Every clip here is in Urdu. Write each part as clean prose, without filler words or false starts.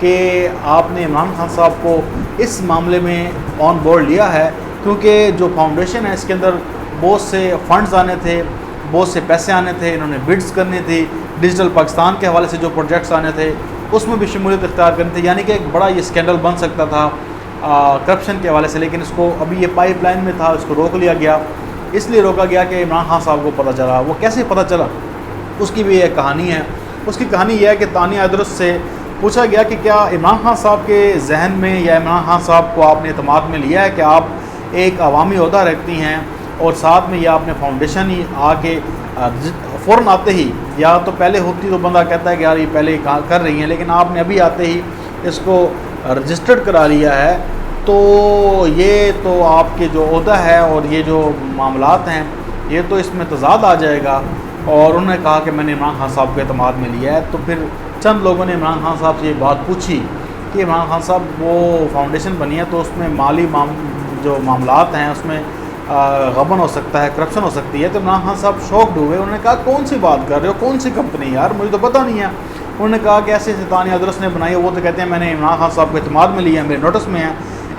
کہ آپ نے عمران خان صاحب کو اس معاملے میں آن بورڈ لیا ہے، کیونکہ جو فاؤنڈیشن ہے اس کے اندر بہت سے فنڈز آنے تھے، بہت سے پیسے آنے تھے، انہوں نے بڈز کرنی تھی، ڈیجیٹل پاکستان کے حوالے سے جو پروجیکٹس آنے تھے اس میں بھی شمولیت اختیار کرنی تھی، یعنی کہ ایک بڑا یہ اسکینڈل بن سکتا تھا کرپشن کے حوالے سے، لیکن اس کو ابھی یہ پائپ لائن میں تھا، اس کو روک لیا گیا۔ اس لیے روکا گیا کہ عمران خان صاحب کو پتہ چلا۔ وہ کیسے پتہ چلا اس کی بھی ایک کہانی ہے۔ اس کی کہانی یہ ہے کہ تانیہ ادرس سے پوچھا گیا کہ کیا عمران خان صاحب کے ذہن میں یا عمران خان صاحب کو آپ نے اعتماد میں لیا ہے کہ آپ ایک عوامی عہدہ رکھتی ہیں اور ساتھ میں یہ آپ نے فاؤنڈیشن ہی آ کے فوراً آتے ہی، یا تو پہلے ہوتی تو بندہ کہتا ہے کہ یار یہ پہلے کر رہی ہیں، لیکن آپ نے ابھی آتے ہی اس کو رجسٹرڈ کرا لیا ہے، تو یہ تو آپ کے جو عہدہ ہے اور یہ جو معاملات ہیں یہ تو اس میں تضاد آ جائے گا۔ اور انہوں نے کہا کہ میں نے عمران خان صاحب کے اعتماد میں لیا ہے۔ تو پھر چند لوگوں نے عمران خان صاحب سے یہ بات پوچھی کہ عمران خان صاحب وہ فاؤنڈیشن بنی ہے تو اس میں مالی جو معاملات ہیں اس میں غبن ہو سکتا ہے، کرپشن ہو سکتی ہے۔ تو عمران خان صاحب شوکڈ ہوئے، انہوں نے کہا کون سی بات کر رہے ہو، کون سی کمپنی یار، مجھے تو پتہ نہیں ہے۔ انہوں نے کہا کہ ایسے تانیہ ادرس نے بنائی ہے، وہ تو کہتے ہیں میں نے عمران خان صاحب کے اعتماد میں لیا ہے، میرے نوٹس میں ہے۔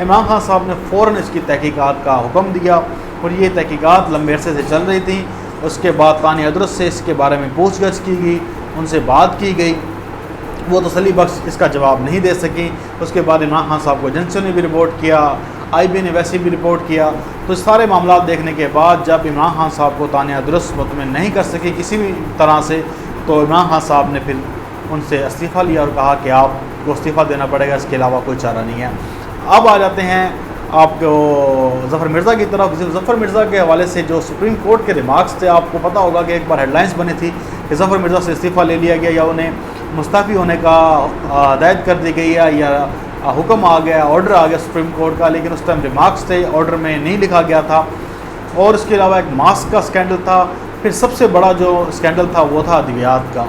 عمران خان صاحب نے فوراً اس کی تحقیقات کا حکم دیا اور یہ تحقیقات لمبے عرصے سے چل رہی تھیں۔ اس کے بعد تانیہ ادرس سے اس کے بارے میں پوچھ گچھ کی گئی، ان سے بات کی گئی، وہ تسلی بخش اس کا جواب نہیں دے سکیں۔ اس کے بعد عمران خان صاحب کو ایجنسیوں نے بھی رپورٹ کیا، آئی بی نے ویسے بھی رپورٹ کیا۔ تو اس سارے معاملات دیکھنے کے بعد جب عمران خان صاحب کو تانیہ ادرس مطمئن نہیں کر سکی کسی بھی طرح سے، تو عمران خان صاحب نے پھر ان سے استعفیٰ لیا اور کہا کہ آپ کو استعفیٰ دینا پڑے گا، اس کے علاوہ کوئی چارہ نہیں ہے۔ اب آ جاتے ہیں آپ کو ظفر مرزا کی طرف۔ ظفر مرزا کے حوالے سے جو سپریم کورٹ کے ریمارکس تھے، آپ کو پتہ ہوگا کہ ایک بار ہیڈ لائنس بنی تھی کہ ظفر مرزا سے استعفیٰ لے لیا گیا یا انہیں مستعفی ہونے کا ہدایت کر دی گئی ہے یا حکم آ گیا، آرڈر آ گیا سپریم کورٹ کا، لیکن اس ٹائم ریمارکس تھے، آرڈر میں نہیں لکھا گیا تھا۔ اور اس کے علاوہ ایک ماسک کا اسکینڈل تھا۔ پھر سب سے بڑا جو اسکینڈل تھا وہ تھا ادویات کا،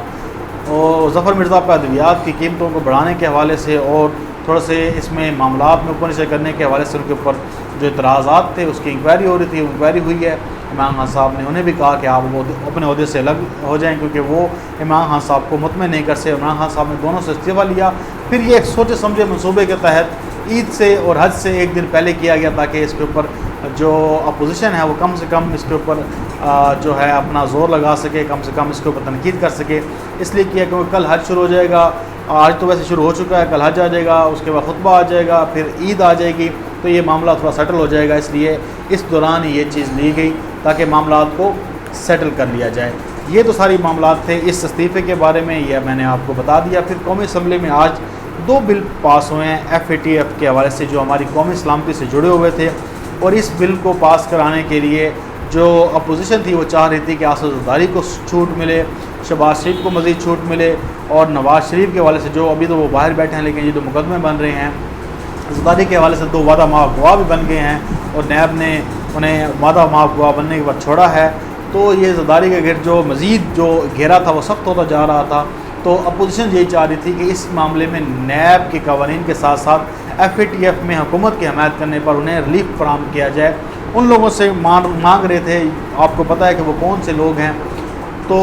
اور ظفر مرزا پر ادویات کی قیمتوں کو بڑھانے کے حوالے سے اور تھوڑا سے اس میں معاملات میں اوپر نیچے کرنے کے حوالے سے ان کے اوپر جو اعتراضات تھے اس کی انکوائری ہو رہی تھی، انکوائری ہوئی ہے۔ عمران خان صاحب نے انہیں بھی کہا کہ آپ وہ اپنے عہدے سے الگ ہو جائیں، کیونکہ وہ عمران خان صاحب کو مطمئن نہیں کر سکے۔ عمران خان صاحب نے دونوں سے استعفیٰ لیا۔ پھر یہ ایک سوچے سمجھے منصوبے کے تحت عید سے اور حج سے ایک دن پہلے کیا گیا تاکہ اس کے اوپر جو اپوزیشن ہے وہ کم سے کم اس کے اوپر جو ہے اپنا زور لگا سکے، کم سے کم اس کے اوپر تنقید کر سکے۔ اس لیے کیا کہ کل حج شروع ہو جائے گا، آج تو ویسے شروع ہو چکا ہے، کل حج آ جائے گا، اس کے بعد خطبہ آ جائے گا، پھر عید آ جائے گی، تو یہ معاملہ تھوڑا سیٹل ہو جائے گا۔ اس لیے اس دوران یہ چیز لی گئی تاکہ معاملات کو سیٹل کر لیا جائے۔ یہ تو ساری معاملات تھے اس استعفے کے بارے میں، یہ میں نے آپ کو بتا دیا۔ پھر قومی اسمبلی میں آج 2 بل پاس ہوئے ہیں FATF کے حوالے سے جو ہماری قومی سلامتی سے جڑے ہوئے تھے، اور اس بل کو پاس کرانے کے لیے جو اپوزیشن تھی وہ چاہ رہی تھی کہ آصف زرداری کو چھوٹ ملے، شہباز شریف کو مزید چھوٹ ملے، اور نواز شریف کے حوالے سے جو ابھی تو وہ باہر بیٹھے ہیں لیکن یہ جو مقدمے بن رہے ہیں زرداری کے حوالے سے 2 وعدہ معاف گواہ بھی بن گئے ہیں اور نیب نے انہیں وعدہ معاف گواہ بننے کے بعد چھوڑا ہے۔ تو یہ زرداری کے گرد جو مزید جو گھیرا تھا وہ سخت ہوتا جا رہا تھا۔ تو اپوزیشن یہی چاہ رہی تھی کہ اس معاملے میں نیب کے قوانین کے ساتھ ساتھ FATF میں حکومت کی حمایت کرنے پر انہیں ریلیف فراہم کیا جائے۔ ان لوگوں سے مانگ رہے تھے، آپ کو پتہ ہے کہ وہ کون سے لوگ ہیں۔ تو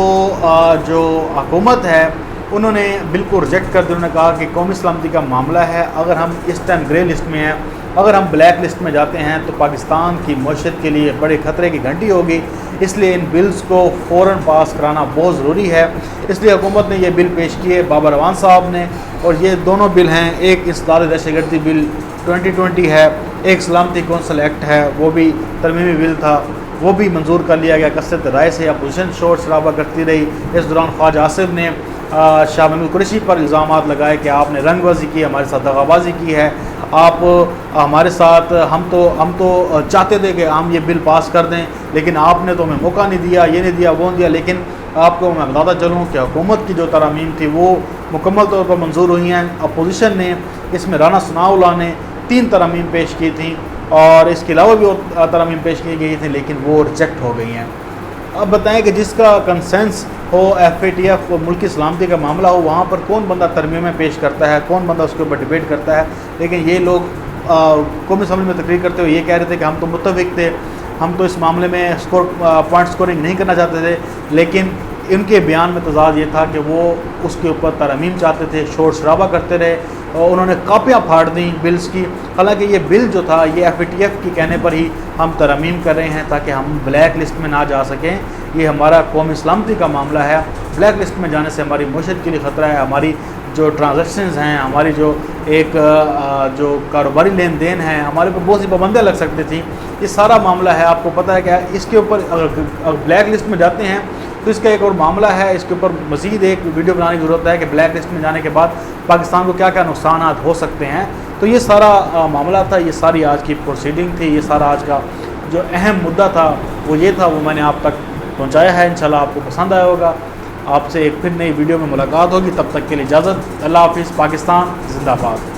جو حکومت ہے انہوں نے بالکل ریجیکٹ کر دیا، انہوں نے کہا کہ قومی سلامتی کا معاملہ ہے، اگر ہم اس ٹائم گرے لسٹ میں ہیں، اگر ہم بلیک لسٹ میں جاتے ہیں تو پاکستان کی معیشت کے لیے بڑے خطرے کی گھنٹی ہوگی، اس لیے ان بلز کو فوراً پاس کرانا بہت ضروری ہے۔ اس لیے حکومت نے یہ بل پیش کیے، بابر اعوان صاحب نے، اور یہ دونوں بل ہیں، ایک اصلاح دہشت گردی بل 2020 ہے، ایک سلامتی کونسل ایکٹ ہے، وہ بھی ترمیمی بل تھا، وہ بھی منظور کر لیا گیا کثرت رائے سے۔ اپوزیشن شور شرابہ کرتی رہی۔ اس دوران خواجہ آصف نے شاہ محمود قریشی پر الزامات لگائے کہ آپ نے رنگ بازی کی، ہمارے ساتھ دغا بازی کی ہے، آپ ہمارے ساتھ ہم تو چاہتے تھے کہ ہم یہ بل پاس کر دیں لیکن آپ نے تو ہمیں موقع نہیں دیا، یہ نہیں دیا، وہ نہیں دیا۔ لیکن آپ کو میں بتاتا چلوں کہ حکومت کی جو ترامیم تھی وہ مکمل طور پر منظور ہوئی ہیں۔ اپوزیشن نے اس میں رانا ثناء اللہ نے 3 ترامیم پیش کی تھیں اور اس کے علاوہ بھی ترامیم پیش کی گئی تھیں لیکن وہ ریجیکٹ ہو گئی ہیں۔ اب بتائیں کہ جس کا کنسنس ہو FATF و ملکی سلامتی کا معاملہ ہو، وہاں پر کون بندہ ترمیمیں پیش کرتا ہے، کون بندہ اس کے اوپر ڈیبیٹ کرتا ہے۔ لیکن یہ لوگ قومی اسمبلی میں تقریر کرتے ہوئے یہ کہہ رہے تھے کہ ہم تو متفق تھے، ہم تو اس معاملے میں پوائنٹ سکورنگ نہیں کرنا چاہتے تھے، لیکن ان کے بیان میں تضاد یہ تھا کہ وہ اس کے اوپر ترمیم چاہتے تھے، شور شرابہ کرتے رہے اور انہوں نے کاپیاں پھاڑ دیں بلز کی، حالانکہ یہ بل جو تھا یہ FATF کی کہنے پر ہی ہم ترمیم کر رہے ہیں تاکہ ہم بلیک لسٹ میں نہ جا سکیں۔ یہ ہمارا قومی سلامتی کا معاملہ ہے، بلیک لسٹ میں جانے سے ہماری معیشت کے لیے خطرہ ہے، ہماری جو ٹرانزیکشنز ہیں، ہماری جو ایک جو کاروباری لین دین ہے، ہمارے اوپر بہت سی پابندیاں لگ سکتی تھیں۔ یہ سارا معاملہ ہے، آپ کو پتہ ہے کہ اس کے اوپر اگر بلیک لسٹ میں جاتے ہیں تو اس کا ایک اور معاملہ ہے، اس کے اوپر مزید ایک ویڈیو بنانے کی ضرورت ہے کہ بلیک لسٹ میں جانے کے بعد پاکستان کو کیا کیا نقصانات ہو سکتے ہیں۔ تو یہ سارا معاملہ تھا، یہ ساری آج کی پروسیڈنگ تھی، یہ سارا آج کا جو اہم مدعا تھا وہ یہ تھا، وہ میں نے آپ تک پہنچایا ہے۔ انشاءاللہ آپ کو پسند آیا ہوگا۔ آپ سے ایک پھر نئی ویڈیو میں ملاقات ہوگی، تب تک کے لیے اجازت، اللہ حافظ۔ پاکستان زندہ باد۔